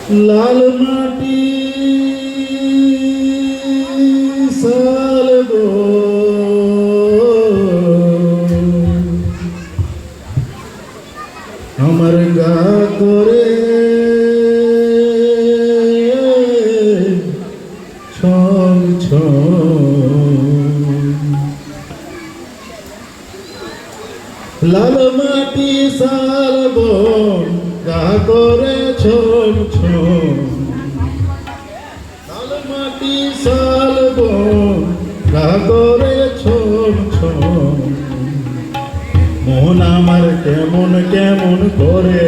লাল মাটি সালবো আমার গা করে ছম ছম লাল মাটি সালবো গা করে ছম ছম লাল মাটি সালবো গা করে ছম ছম মন আমার কেমন কেমন করে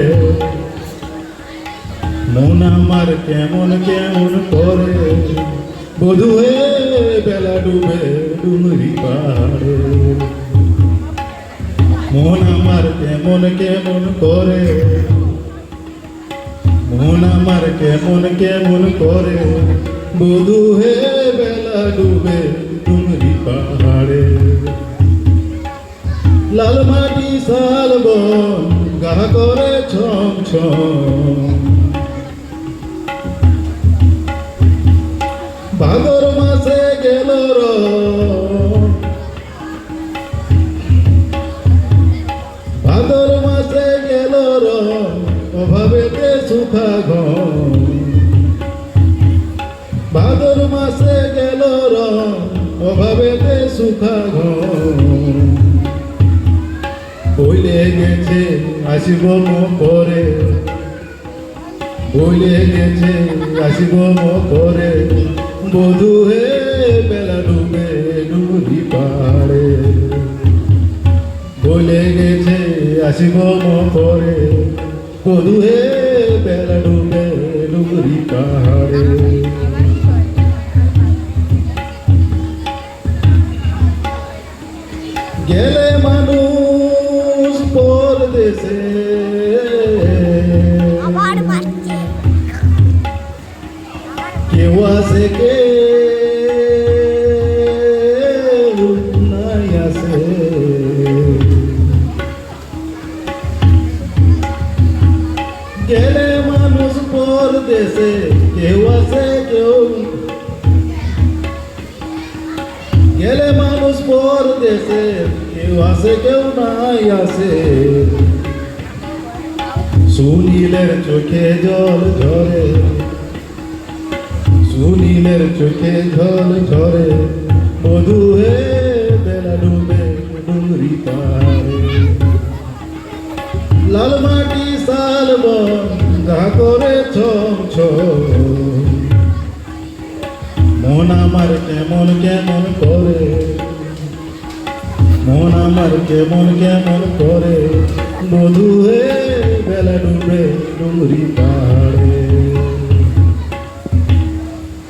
মন আমার কেমন কেমন করে বধু হে বেলা ডুবে ডুমরি পাড়ে মন আমার কেমন কেমন করে মন আমার কেমন কেমন করে বধু হে বেলা ডুবে ডুমরি পাহাড়ে লাল মাটি শালবন গা করে ছম ছম ভাদর মাসে গেল ভাদর মাসে গেল অভাবেতে সুখা ঘর ভাদর মাসে গেল অভাবেতে সুখা ঘর বইলে গেছে আসিব পরে বইলে গেছে আসিব পরে বধু হে বেলা ডুবে ডুবি পাড়ে বইলে গেছে আসিব পরে বধু হে বেলা ডুবে ডুবি পাহাড়ে গেলে মানুষ পরদেশে কেউ আসে কেউ নাই আসে গেলে মানুষ পরদেশে কেউ আসে কেউ গেলে মানুষ পরদেশে কেউ আসে কেউ নাই আসে সুনীলের চোখে জল ঝরে সুনীলের চোখে জল ঝরে বধু হে বেলা ডুবে ডুমরি পাড়ে লাল মাটি শালবন গা করে ছম ছম মন আমার কেমন কেমন করে মন আমার কেমন কেমন করে বধু হে